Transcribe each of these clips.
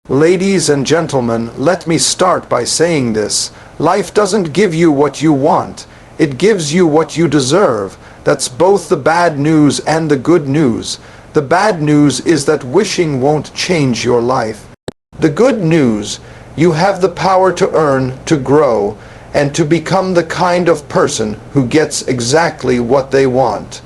Ladies and gentlemen, let me start by saying this. Life doesn't give you what you want. It gives you what you deserve. That's both the bad news and the good news. The bad news is that wishing won't change your life. The good news, you have the power to earn, to grow, and to become the kind of person who gets exactly what they want.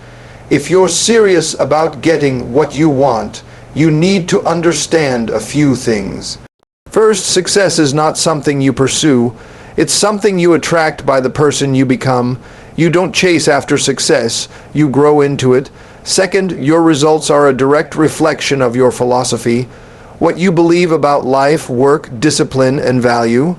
If you're serious about getting what you want, you need to understand a few things. First, success is not something you pursue. It's something you attract by the person you become. You don't chase after success, you grow into it. Second, your results are a direct reflection of your philosophy, what you believe about life, work, discipline, and value.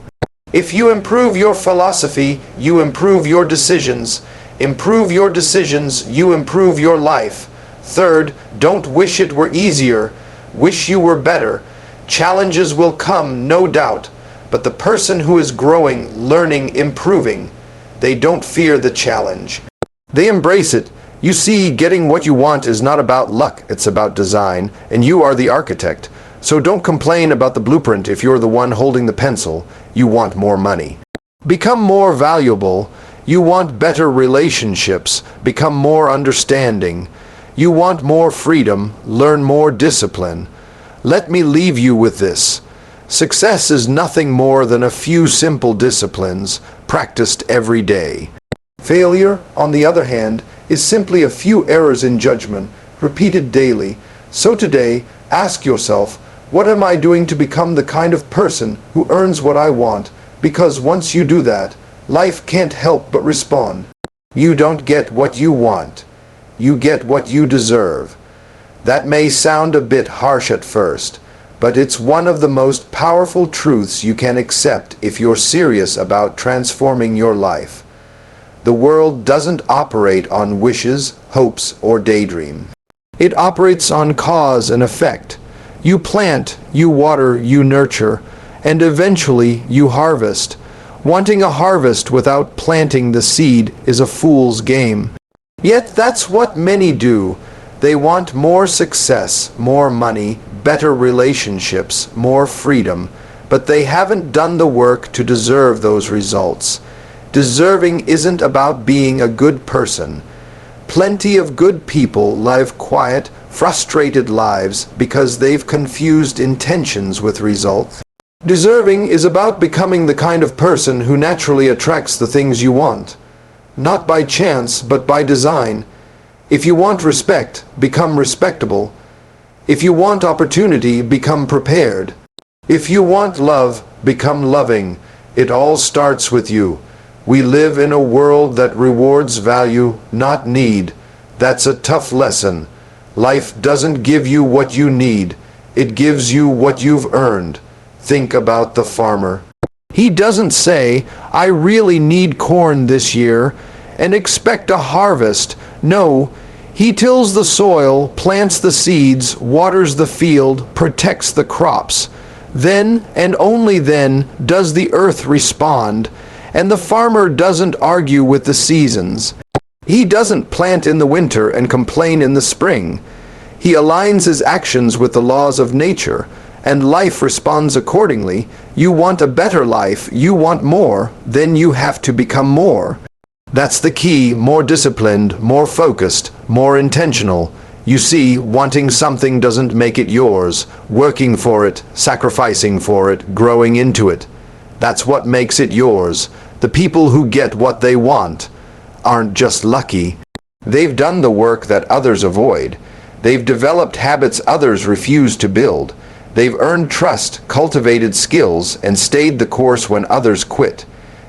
If you improve your philosophy, you improve your decisions. Improve your decisions, you improve your life. Third, don't wish it were easier. Wish you were better. Challenges will come, no doubt, but the person who is growing, learning, improving, they don't fear the challenge. They embrace it. You see, getting what you want is not about luck, it's about design, and you are the architect. So don't complain about the blueprint if you're the one holding the pencil. You want more money. Become more valuable. You want better relationships. Become more understanding. You want more freedom, learn more discipline. Let me leave you with this. Success is nothing more than a few simple disciplines practiced every day. Failure, on the other hand, is simply a few errors in judgment, repeated daily. So today, ask yourself, what am I doing to become the kind of person who earns what I want? Because once you do that, life can't help but respond. You don't get what you want. You get what you deserve. That may sound a bit harsh at first, but it's one of the most powerful truths you can accept if you're serious about transforming your life. The world doesn't operate on wishes, hopes, or daydream. It operates on cause and effect. You plant, you water, you nurture, and eventually you harvest. Wanting a harvest without planting the seed is a fool's game. Yet that's what many do. They want more success, more money, better relationships, more freedom, but they haven't done the work to deserve those results. Deserving isn't about being a good person. Plenty of good people live quiet, frustrated lives because they've confused intentions with results. Deserving is about becoming the kind of person who naturally attracts the things you want. Not by chance, but by design. If you want respect, become respectable. If you want opportunity, become prepared. If you want love, become loving. It all starts with you. We live in a world that rewards value, not need. That's a tough lesson. Life doesn't give you what you need. It gives you what you've earned. Think about the farmer. He doesn't say, I really need corn this year, and expect a harvest. No, he tills the soil, plants the seeds, waters the field, protects the crops. Then, and only then, does the earth respond, and the farmer doesn't argue with the seasons. He doesn't plant in the winter and complain in the spring. He aligns his actions with the laws of nature, and life responds accordingly. You want a better life, you want more, then you have to become more. That's the key, more disciplined, more focused, more intentional. You see, wanting something doesn't make it yours. Working for it, sacrificing for it, growing into it. That's what makes it yours. The people who get what they want aren't just lucky. They've done the work that others avoid. They've developed habits others refuse to build. They've earned trust, cultivated skills, and stayed the course when others quit.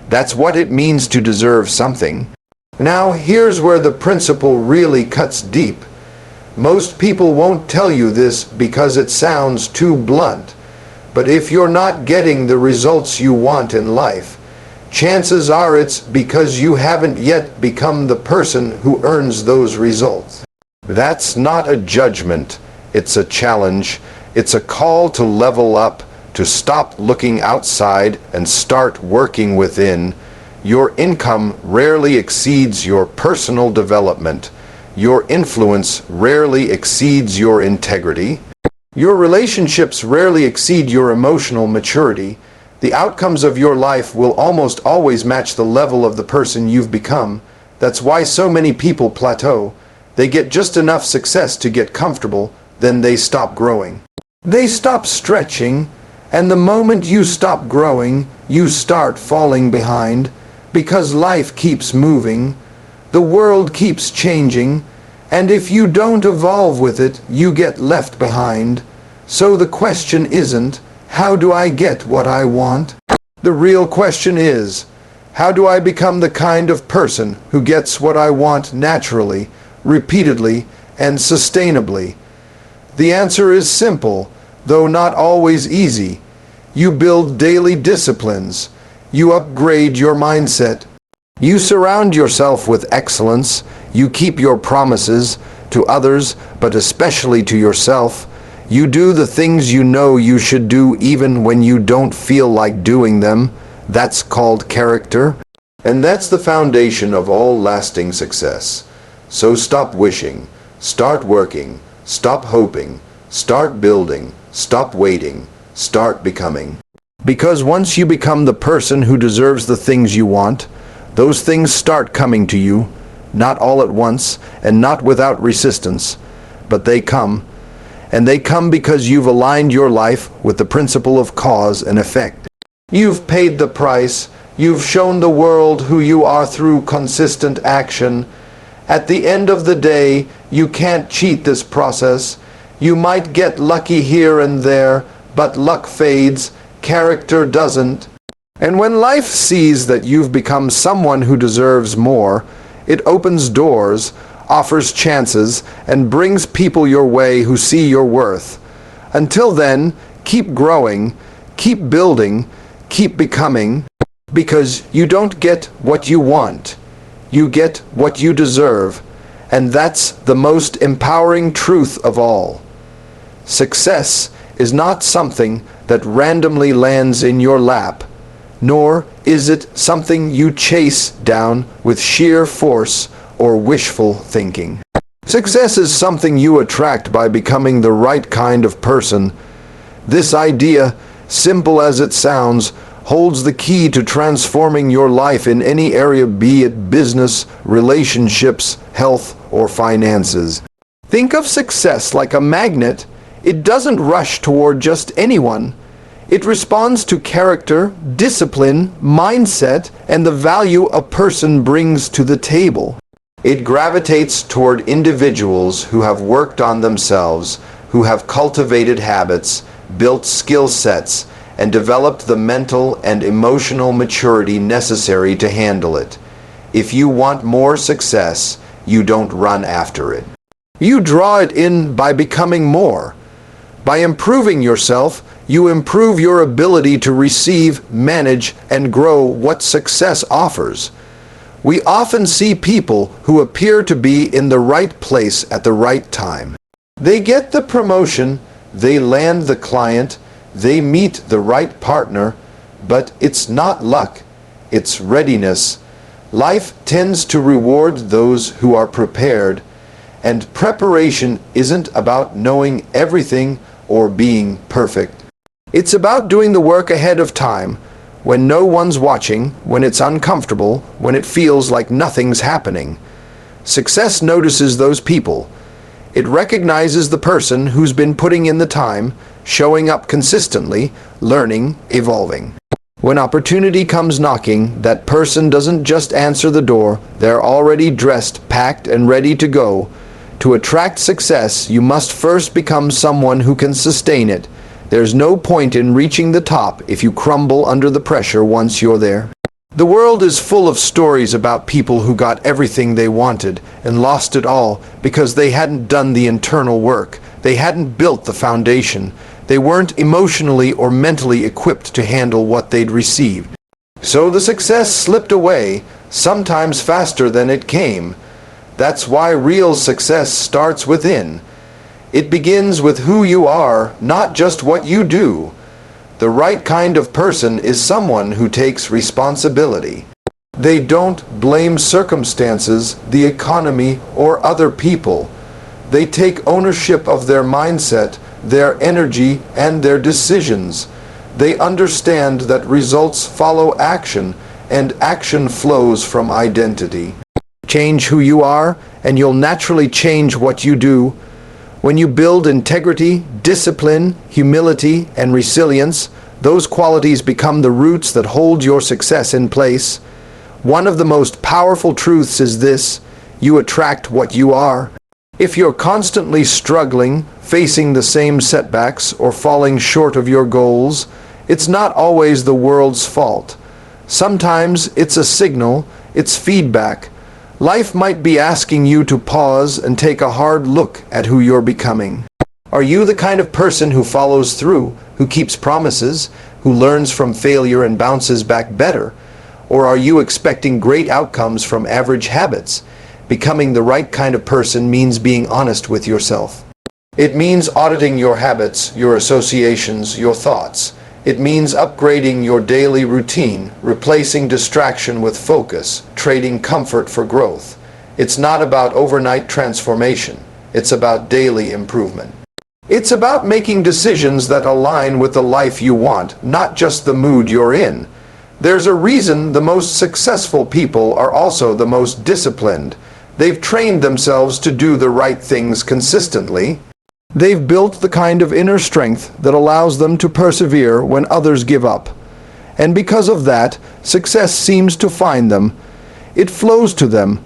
That's what it means to deserve something. Now, here's where the principle really cuts deep. Most people won't tell you this because it sounds too blunt. But if you're not getting the results you want in life, chances are it's because you haven't yet become the person who earns those results. That's not a judgment. It's a challenge. It's a call to level up, to stop looking outside and start working within. Your income rarely exceeds your personal development. Your influence rarely exceeds your integrity. Your relationships rarely exceed your emotional maturity. The outcomes of your life will almost always match the level of the person you've become. That's why so many people plateau. They get just enough success to get comfortable, then they stop growing. They stop stretching, and the moment you stop growing, you start falling behind, because life keeps moving, the world keeps changing, and if you don't evolve with it, you get left behind. So the question isn't, how do I get what I want? The real question is, how do I become the kind of person who gets what I want naturally, repeatedly, and sustainably? The answer is simple, though not always easy. You build daily disciplines. You upgrade your mindset. You surround yourself with excellence. You keep your promises to others, but especially to yourself. You do the things you know you should do even when you don't feel like doing them. That's called character. And that's the foundation of all lasting success. So stop wishing. Start working. Stop hoping. Start building. Stop waiting. Start becoming. Because once you become the person who deserves the things you want, those things start coming to you, not all at once and not without resistance, but they come. And they come because you've aligned your life with the principle of cause and effect. You've paid the price. You've shown the world who you are through consistent action. At the end of the day, you can't cheat this process. You might get lucky here and there, but luck fades, character doesn't. And when life sees that you've become someone who deserves more, it opens doors, offers chances, and brings people your way who see your worth. Until then, keep growing, keep building, keep becoming, because you don't get what you want. You get what you deserve, and that's the most empowering truth of all. Success is not something that randomly lands in your lap, nor is it something you chase down with sheer force or wishful thinking. Success is something you attract by becoming the right kind of person. This idea, simple as it sounds, holds the key to transforming your life in any area, be it business, relationships, health, or finances. Think of success like a magnet. It doesn't rush toward just anyone. It responds to character, discipline, mindset, and the value a person brings to the table. It gravitates toward individuals who have worked on themselves, who have cultivated habits, built skill sets, and developed the mental and emotional maturity necessary to handle it. If you want more success, you don't run after it. You draw it in by becoming more. By improving yourself, you improve your ability to receive, manage, and grow what success offers. We often see people who appear to be in the right place at the right time. They get the promotion, they land the client, they meet the right partner, but it's not luck, it's readiness. Life tends to reward those who are prepared, and preparation isn't about knowing everything or being perfect. It's about doing the work ahead of time, when no one's watching, when it's uncomfortable, when it feels like nothing's happening. Success notices those people. It recognizes the person who's been putting in the time, showing up consistently, learning, evolving. When opportunity comes knocking, that person doesn't just answer the door, they're already dressed, packed, and ready to go. To attract success, you must first become someone who can sustain it. There's no point in reaching the top if you crumble under the pressure once you're there. The world is full of stories about people who got everything they wanted and lost it all because they hadn't done the internal work. They hadn't built the foundation. They weren't emotionally or mentally equipped to handle what they'd received. So the success slipped away, sometimes faster than it came. That's why real success starts within. It begins with who you are, not just what you do. The right kind of person is someone who takes responsibility. They don't blame circumstances, the economy, or other people. They take ownership of their mindset, their energy, and their decisions. They understand that results follow action, and action flows from identity. Change who you are, and you'll naturally change what you do. When you build integrity, discipline, humility, and resilience, those qualities become the roots that hold your success in place. One of the most powerful truths is this: you attract what you are. If you're constantly struggling, facing the same setbacks, or falling short of your goals, it's not always the world's fault. Sometimes it's a signal, it's feedback. Life might be asking you to pause and take a hard look at who you're becoming. Are you the kind of person who follows through, who keeps promises, who learns from failure and bounces back better? Or are you expecting great outcomes from average habits? Becoming the right kind of person means being honest with yourself. It means auditing your habits, your associations, your thoughts. It means upgrading your daily routine, replacing distraction with focus, trading comfort for growth. It's not about overnight transformation. It's about daily improvement. It's about making decisions that align with the life you want, not just the mood you're in. There's a reason the most successful people are also the most disciplined. They've trained themselves to do the right things consistently. They've built the kind of inner strength that allows them to persevere when others give up. And because of that, success seems to find them. It flows to them,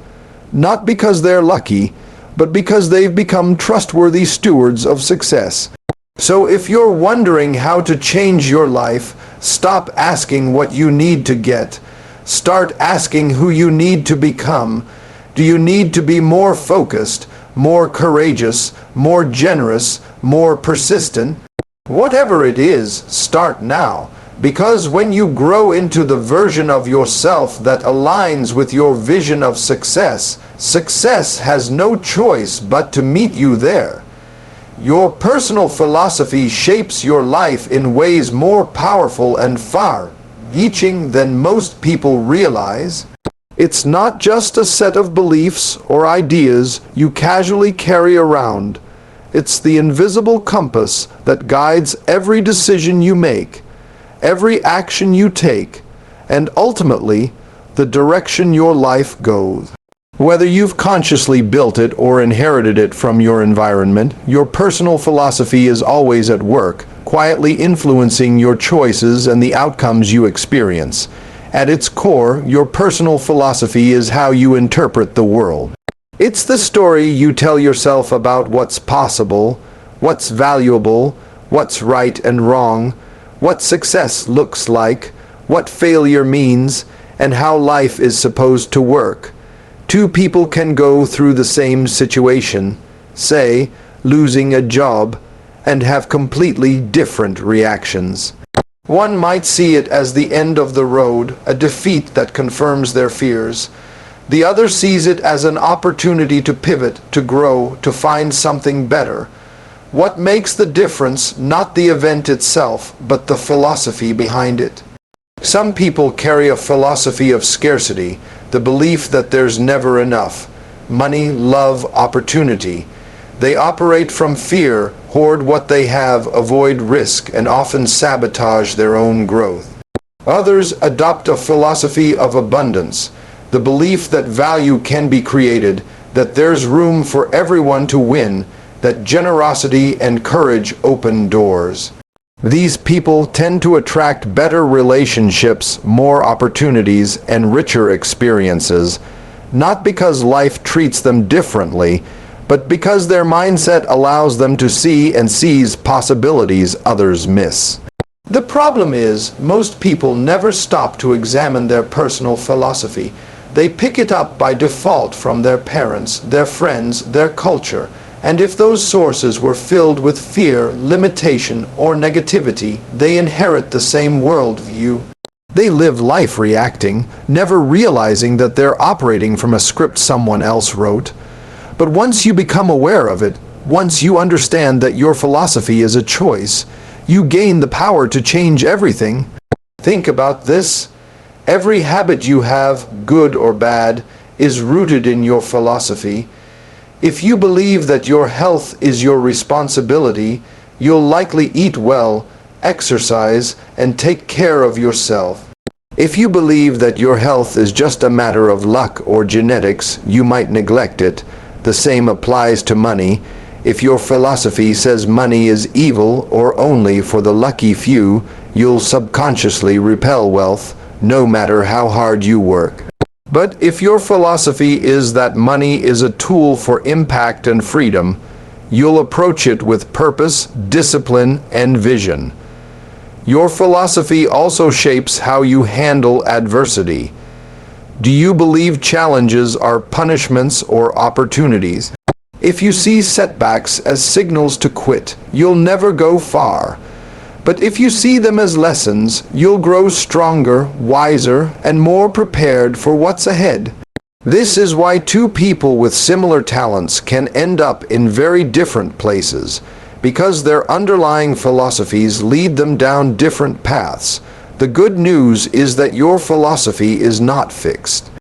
not because they're lucky, but because they've become trustworthy stewards of success. So if you're wondering how to change your life, stop asking what you need to get. Start asking who you need to become. Do you need to be more focused, more courageous, more generous, more persistent? Whatever it is, start now. Because when you grow into the version of yourself that aligns with your vision of success, success has no choice but to meet you there. Your personal philosophy shapes your life in ways more powerful and far-reaching than most people realize. It's not just a set of beliefs or ideas you casually carry around. It's the invisible compass that guides every decision you make, every action you take, and ultimately, the direction your life goes. Whether you've consciously built it or inherited it from your environment, your personal philosophy is always at work, quietly influencing your choices and the outcomes you experience. At its core, your personal philosophy is how you interpret the world. It's the story you tell yourself about what's possible, what's valuable, what's right and wrong, what success looks like, what failure means, and how life is supposed to work. Two people can go through the same situation, say, losing a job, and have completely different reactions. One might see it as the end of the road, a defeat that confirms their fears. The other sees it as an opportunity to pivot, to grow, to find something better. What makes the difference, not the event itself, but the philosophy behind it? Some people carry a philosophy of scarcity, the belief that there's never enough. Money, love, opportunity. They operate from fear, hoard what they have, avoid risk, and often sabotage their own growth. Others adopt a philosophy of abundance, the belief that value can be created, that there's room for everyone to win, that generosity and courage open doors. These people tend to attract better relationships, more opportunities, and richer experiences, not because life treats them differently, but because their mindset allows them to see and seize possibilities others miss. The problem is, most people never stop to examine their personal philosophy. They pick it up by default from their parents, their friends, their culture, and if those sources were filled with fear, limitation, or negativity, they inherit the same worldview. They live life reacting, never realizing that they're operating from a script someone else wrote. But once you become aware of it, once you understand that your philosophy is a choice, you gain the power to change everything. Think about this. Every habit you have, good or bad, is rooted in your philosophy. If you believe that your health is your responsibility, You'll likely eat well, exercise, and take care of yourself. If you believe that your health is just a matter of luck or genetics, you might neglect it. The same applies to money. If your philosophy says money is evil or only for the lucky few, you'll subconsciously repel wealth, no matter how hard you work. But if your philosophy is that money is a tool for impact and freedom, you'll approach it with purpose, discipline, and vision. Your philosophy also shapes how you handle adversity. Do you believe challenges are punishments or opportunities? If you see setbacks as signals to quit, you'll never go far. But if you see them as lessons, you'll grow stronger, wiser, and more prepared for what's ahead. This is why two people with similar talents can end up in very different places, because their underlying philosophies lead them down different paths. The good news is that your philosophy is not fixed.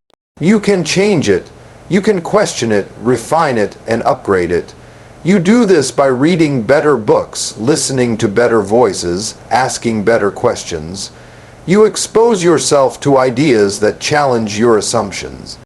You can change it. You can question it, refine it, and upgrade it. You do this by reading better books, listening to better voices, asking better questions. You expose yourself to ideas that challenge your assumptions.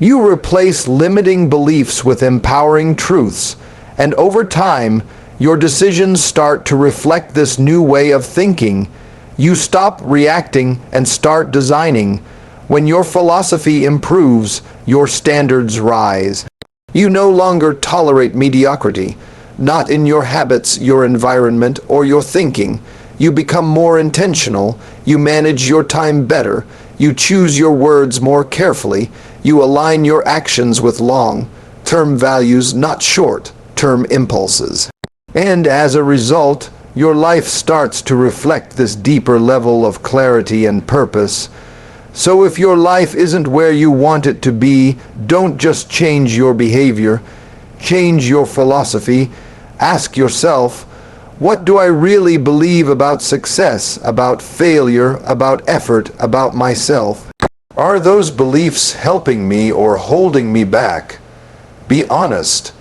You replace limiting beliefs with empowering truths, and over time, your decisions start to reflect this new way of thinking. You stop reacting and start designing. When your philosophy improves, your standards rise. You no longer tolerate mediocrity, not in your habits, your environment, or your thinking. You become more intentional. You manage your time better. You choose your words more carefully. You align your actions with long-term values, not short-term impulses. And as a result, your life starts to reflect this deeper level of clarity and purpose. So if your life isn't where you want it to be, don't just change your behavior, change your philosophy. Ask yourself, what do I really believe about success, about failure, about effort, about myself? Are those beliefs helping me or holding me back? Be honest.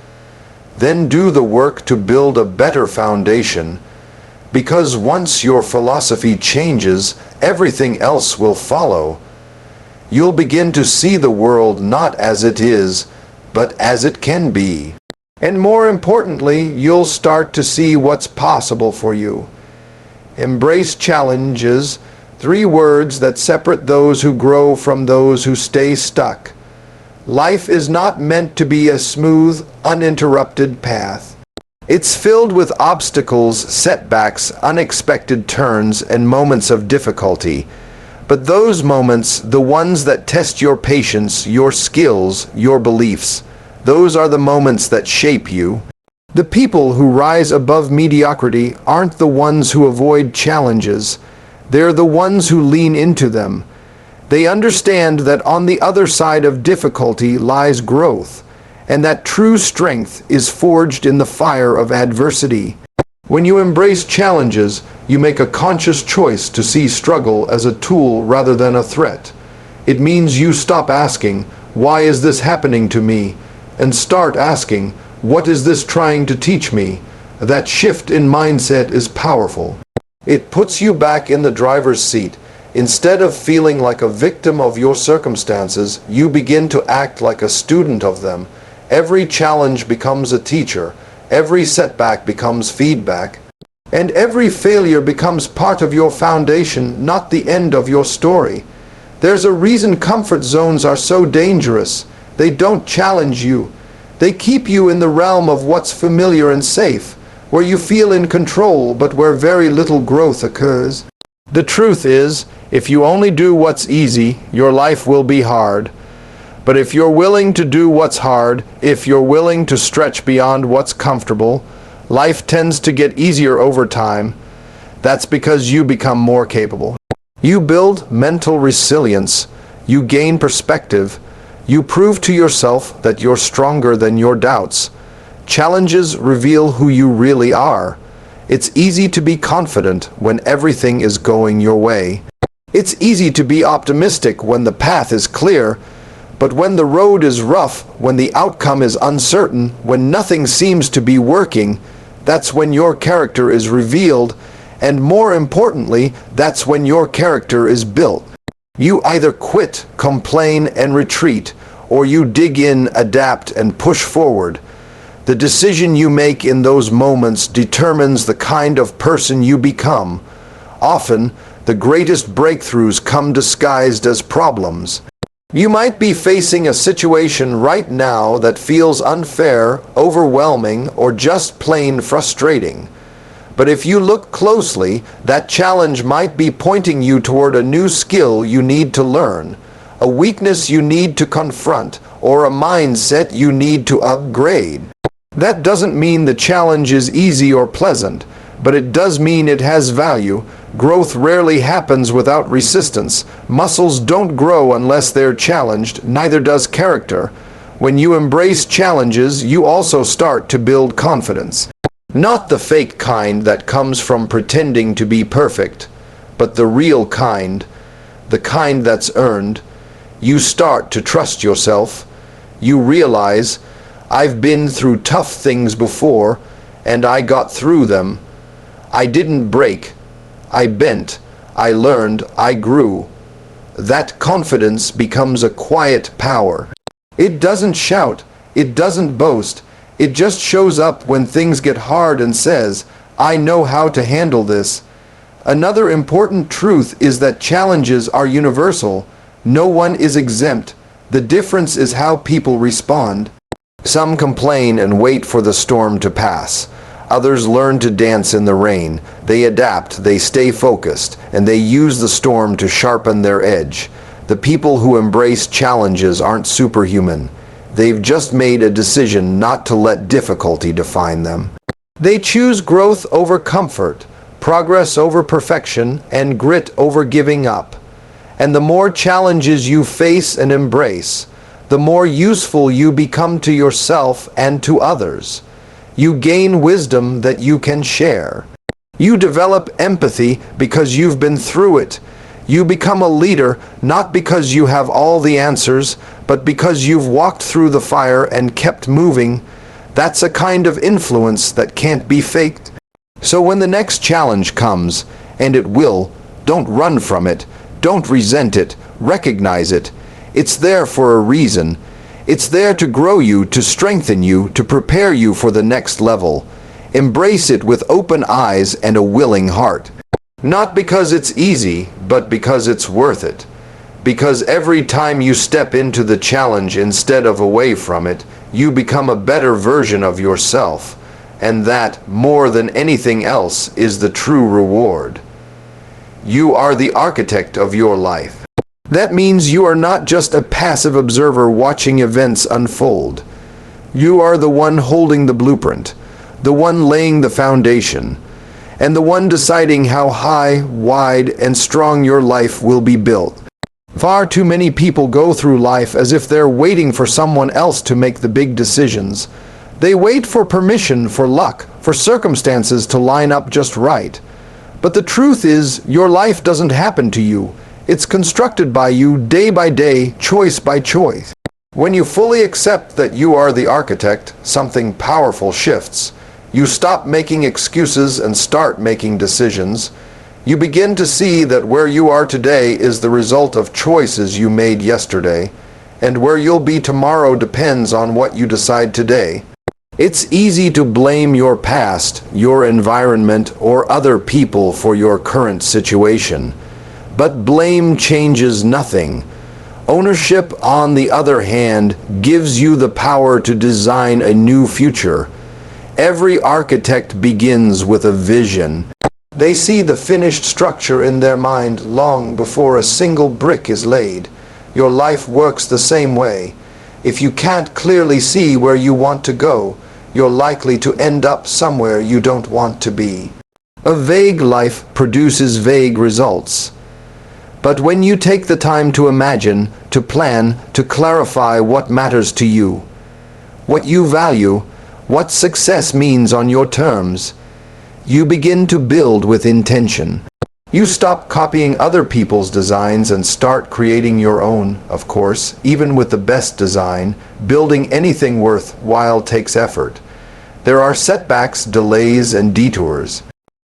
Then do the work to build a better foundation, because once your philosophy changes, everything else will follow. You'll begin to see the world not as it is, but as it can be. And more importantly, you'll start to see what's possible for you. Embrace challenges, 3 words that separate those who grow from those who stay stuck. Life is not meant to be a smooth, uninterrupted path. It's filled with obstacles, setbacks, unexpected turns, and moments of difficulty. But those moments, the ones that test your patience, your skills, your beliefs, those are the moments that shape you. The people who rise above mediocrity aren't the ones who avoid challenges. They're the ones who lean into them. They understand that on the other side of difficulty lies growth, and that true strength is forged in the fire of adversity. When you embrace challenges, you make a conscious choice to see struggle as a tool rather than a threat. It means you stop asking, "Why is this happening to me?" and start asking, "What is this trying to teach me?" That shift in mindset is powerful. It puts you back in the driver's seat. Instead of feeling like a victim of your circumstances, you begin to act like a student of them. Every challenge becomes a teacher, every setback becomes feedback, and every failure becomes part of your foundation, not the end of your story. There's a reason comfort zones are so dangerous. They don't challenge you. They keep you in the realm of what's familiar and safe, where you feel in control but where very little growth occurs. The truth is, if you only do what's easy, your life will be hard. But if you're willing to do what's hard, if you're willing to stretch beyond what's comfortable, life tends to get easier over time. That's because you become more capable. You build mental resilience. You gain perspective. You prove to yourself that you're stronger than your doubts. Challenges reveal who you really are. It's easy to be confident when everything is going your way. It's easy to be optimistic when the path is clear, but when the road is rough, when the outcome is uncertain, when nothing seems to be working, That's when your character is revealed, and more importantly, that's when your character is built. You either quit, complain, and retreat, or you dig in, adapt, and push forward. The decision you make in those moments determines the kind of person you become. Often, the greatest breakthroughs come disguised as problems. You might be facing a situation right now that feels unfair, overwhelming, or just plain frustrating. But if you look closely, that challenge might be pointing you toward a new skill you need to learn, a weakness you need to confront, or a mindset you need to upgrade. That doesn't mean the challenge is easy or pleasant, but it does mean it has value. Growth rarely happens without resistance. Muscles don't grow unless they're challenged, neither does character. When you embrace challenges, you also start to build confidence. Not the fake kind that comes from pretending to be perfect, but the real kind, the kind that's earned. You start to trust yourself. You realize, I've been through tough things before, and I got through them. I didn't break. I bent. I learned. I grew. That confidence becomes a quiet power. It doesn't shout. It doesn't boast. It just shows up when things get hard and says, I know how to handle this. Another important truth is that challenges are universal. No one is exempt. The difference is how people respond. Some complain and wait for the storm to pass. Others learn to dance in the rain. They adapt, they stay focused, and they use the storm to sharpen their edge. The people who embrace challenges aren't superhuman. They've just made a decision not to let difficulty define them. They choose growth over comfort, progress over perfection, and grit over giving up. And the more challenges you face and embrace, the more useful you become to yourself and to others. You gain wisdom that you can share. You develop empathy because you've been through it. You become a leader not because you have all the answers, but because you've walked through the fire and kept moving. That's a kind of influence that can't be faked. So when the next challenge comes, and it will, don't run from it, don't resent it, recognize it. It's there for a reason. It's there to grow you, to strengthen you, to prepare you for the next level. Embrace it with open eyes and a willing heart. Not because it's easy, but because it's worth it. Because every time you step into the challenge instead of away from it, you become a better version of yourself. And that, more than anything else, is the true reward. You are the architect of your life. That means you are not just a passive observer watching events unfold. You are the one holding the blueprint, the one laying the foundation, and the one deciding how high, wide, and strong your life will be built. Far too many people go through life as if they're waiting for someone else to make the big decisions. They wait for permission, for luck, for circumstances to line up just right. But the truth is, your life doesn't happen to you. It's constructed by you day by day, choice by choice. When you fully accept that you are the architect, something powerful shifts. You stop making excuses and start making decisions. You begin to see that where you are today is the result of choices you made yesterday, and where you'll be tomorrow depends on what you decide today. It's easy to blame your past, your environment, or other people for your current situation. But blame changes nothing. Ownership, on the other hand, gives you the power to design a new future. Every architect begins with a vision. They see the finished structure in their mind long before a single brick is laid. Your life works the same way. If you can't clearly see where you want to go, you're likely to end up somewhere you don't want to be. A vague life produces vague results. But when you take the time to imagine, to plan, to clarify what matters to you, what you value, what success means on your terms, you begin to build with intention. You stop copying other people's designs and start creating your own, of course. Even with the best design, building anything worthwhile takes effort. There are setbacks, delays, and detours.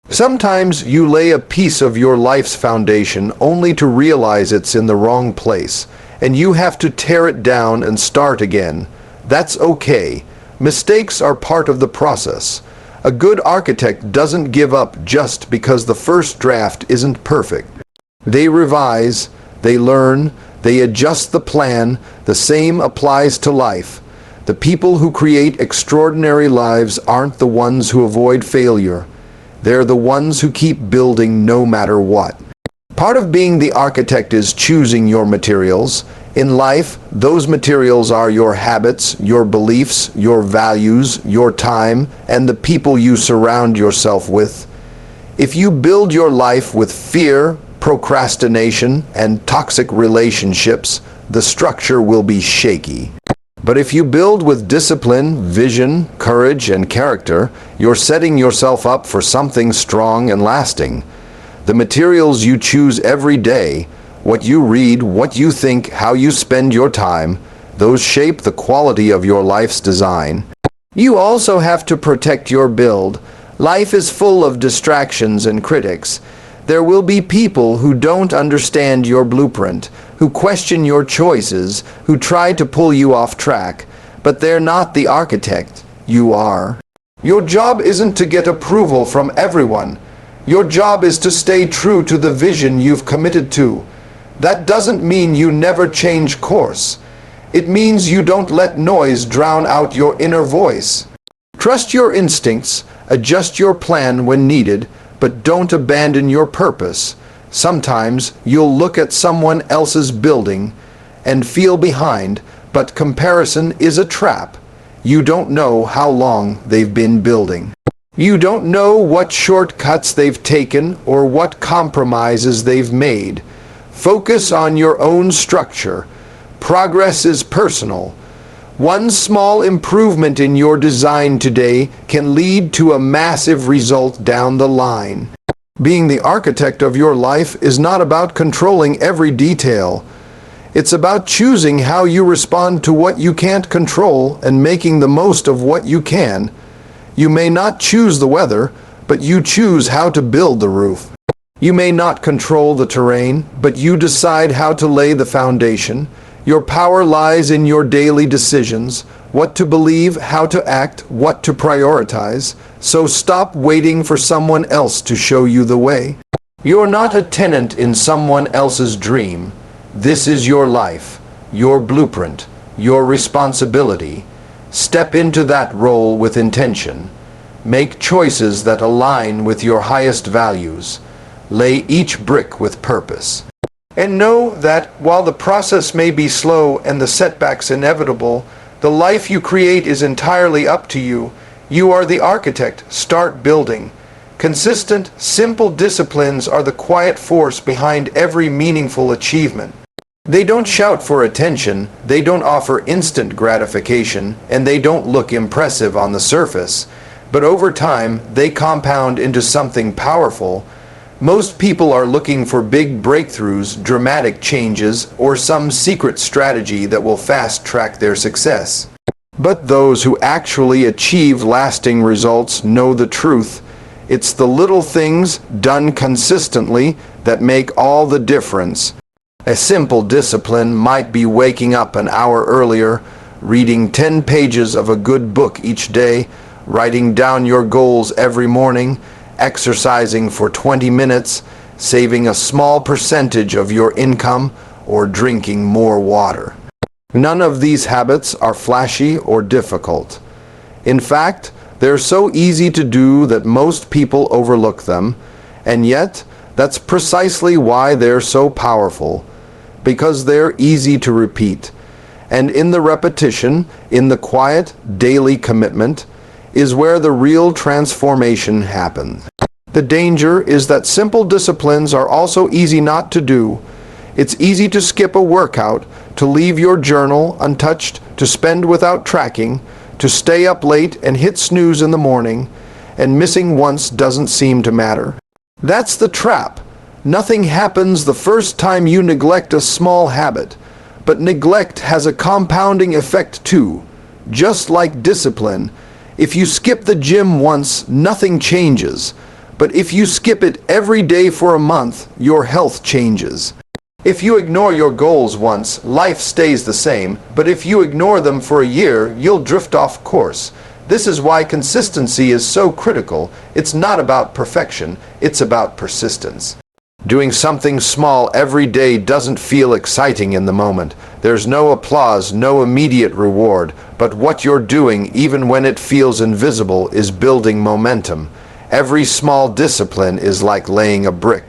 Sometimes you lay a piece of your life's foundation only to realize it's in the wrong place, and you have to tear it down and start again. That's okay. Mistakes are part of the process. A good architect doesn't give up just because the first draft isn't perfect. They revise, they learn, they adjust the plan. The same applies to life. The people who create extraordinary lives aren't the ones who avoid failure. They're the ones who keep building no matter what. Part of being the architect is choosing your materials. In life, those materials are your habits, your beliefs, your values, your time, and the people you surround yourself with. If you build your life with fear, procrastination, and toxic relationships, the structure will be shaky. But if you build with discipline, vision, courage, and character, you're setting yourself up for something strong and lasting. The materials you choose every day, what you read, what you think, how you spend your time, those shape the quality of your life's design. You also have to protect your build. Life is full of distractions and critics. There will be people who don't understand your blueprint, who question your choices, who try to pull you off track. But they're not the architect. You are. Your job isn't to get approval from everyone. Your job is to stay true to the vision you've committed to. That doesn't mean you never change course. It means you don't let noise drown out your inner voice. Trust your instincts, adjust your plan when needed, but don't abandon your purpose. Sometimes you'll look at someone else's building and feel behind, but comparison is a trap. You don't know how long they've been building. You don't know what shortcuts they've taken or what compromises they've made. Focus on your own structure. Progress is personal. One small improvement in your design today can lead to a massive result down the line. Being the architect of your life is not about controlling every detail. It's about choosing how you respond to what you can't control and making the most of what you can. You may not choose the weather, but you choose how to build the roof. You may not control the terrain, but you decide how to lay the foundation. Your power lies in your daily decisions, what to believe, how to act, what to prioritize. So stop waiting for someone else to show you the way. You're not a tenant in someone else's dream. This is your life, your blueprint, your responsibility. Step into that role with intention. Make choices that align with your highest values. Lay each brick with purpose. And know that while the process may be slow and the setbacks inevitable, the life you create is entirely up to you. You are the architect. Start building. Consistent, simple disciplines are the quiet force behind every meaningful achievement. They don't shout for attention, they don't offer instant gratification, and they don't look impressive on the surface. But over time, they compound into something powerful. Most people are looking for big breakthroughs, dramatic changes, or some secret strategy that will fast-track their success. But those who actually achieve lasting results know the truth. It's the little things done consistently that make all the difference. A simple discipline might be waking up an hour earlier, reading 10 pages of a good book each day, writing down your goals every morning, exercising for 20 minutes, saving a small percentage of your income, or drinking more water. None of these habits are flashy or difficult. In fact, they're so easy to do that most people overlook them, and yet that's precisely why they're so powerful, because they're easy to repeat. And in the repetition, in the quiet, daily commitment, is where the real transformation happens. The danger is that simple disciplines are also easy not to do. It's easy to skip a workout, to leave your journal untouched, to spend without tracking, to stay up late and hit snooze in the morning, and missing once doesn't seem to matter. That's the trap. Nothing happens the first time you neglect a small habit, but neglect has a compounding effect too. Just like discipline, If you skip the gym once, nothing changes. But if you skip it every day for a month, your health changes. If you ignore your goals once, life stays the same, but if you ignore them for a year, you'll drift off course. This is why consistency is so critical. It's not about perfection, it's about persistence. Doing something small every day doesn't feel exciting in the moment. There's no applause, no immediate reward, but what you're doing, even when it feels invisible, is building momentum. Every small discipline is like laying a brick.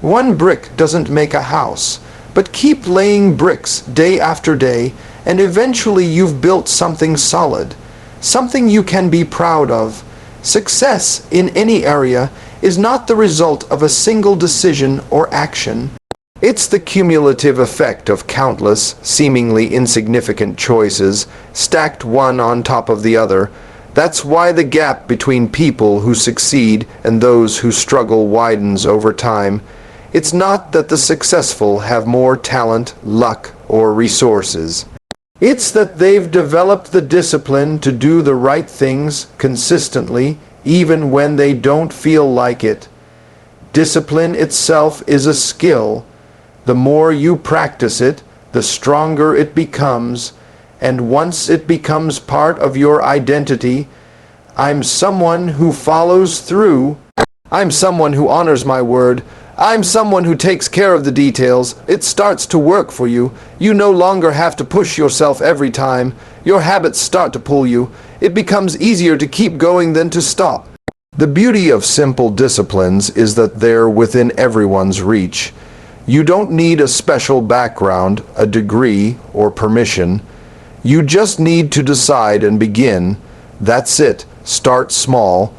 One brick doesn't make a house, but keep laying bricks day after day, and eventually you've built something solid, something you can be proud of. Success in any area is not the result of a single decision or action. It's the cumulative effect of countless, seemingly insignificant choices, stacked one on top of the other. That's why the gap between people who succeed and those who struggle widens over time. It's not that the successful have more talent, luck, or resources. It's that they've developed the discipline to do the right things consistently, even when they don't feel like it. Discipline itself is a skill. The more you practice it, the stronger it becomes, and once it becomes part of your identity, I'm someone who follows through. I'm someone who honors my word. I'm someone who takes care of the details. It starts to work for you. You no longer have to push yourself every time. Your habits start to pull you. It becomes easier to keep going than to stop. The beauty of simple disciplines is that they're within everyone's reach. You don't need a special background, a degree, or permission. You just need to decide and begin. That's it. Start small.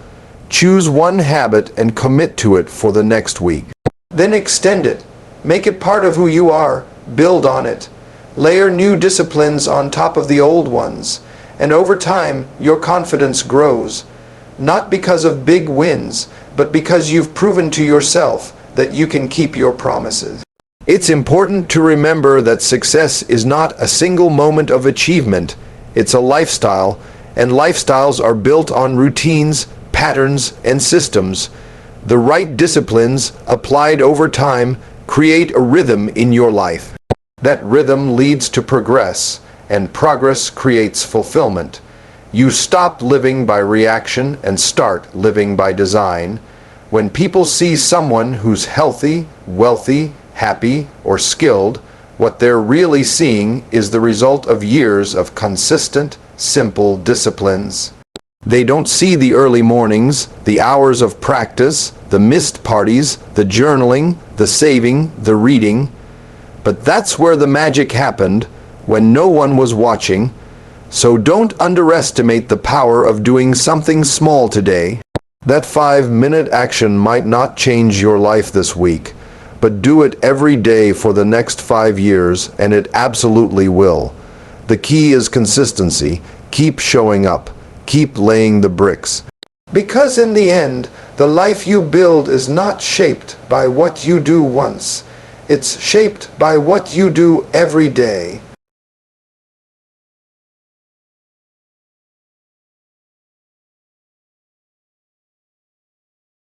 Choose one habit and commit to it for the next week. Then extend it. Make it part of who you are. Build on it. Layer new disciplines on top of the old ones. And over time, your confidence grows. Not because of big wins, but because you've proven to yourself that you can keep your promises. It's important to remember that success is not a single moment of achievement. It's a lifestyle, and lifestyles are built on routines, patterns, and systems. The right disciplines, applied over time, create a rhythm in your life. That rhythm leads to progress, and progress creates fulfillment. You stop living by reaction and start living by design. When people see someone who's healthy, wealthy, happy, or skilled, what they're really seeing is the result of years of consistent, simple disciplines. They don't see the early mornings, the hours of practice, the missed parties, the journaling, the saving, the reading. But that's where the magic happened, when no one was watching. So don't underestimate the power of doing something small today. That 5-minute action might not change your life this week, but do it every day for the next 5 years, and it absolutely will. The key is consistency. Keep showing up. Keep laying the bricks. Because in the end, the life you build is not shaped by what you do once. It's shaped by what you do every day.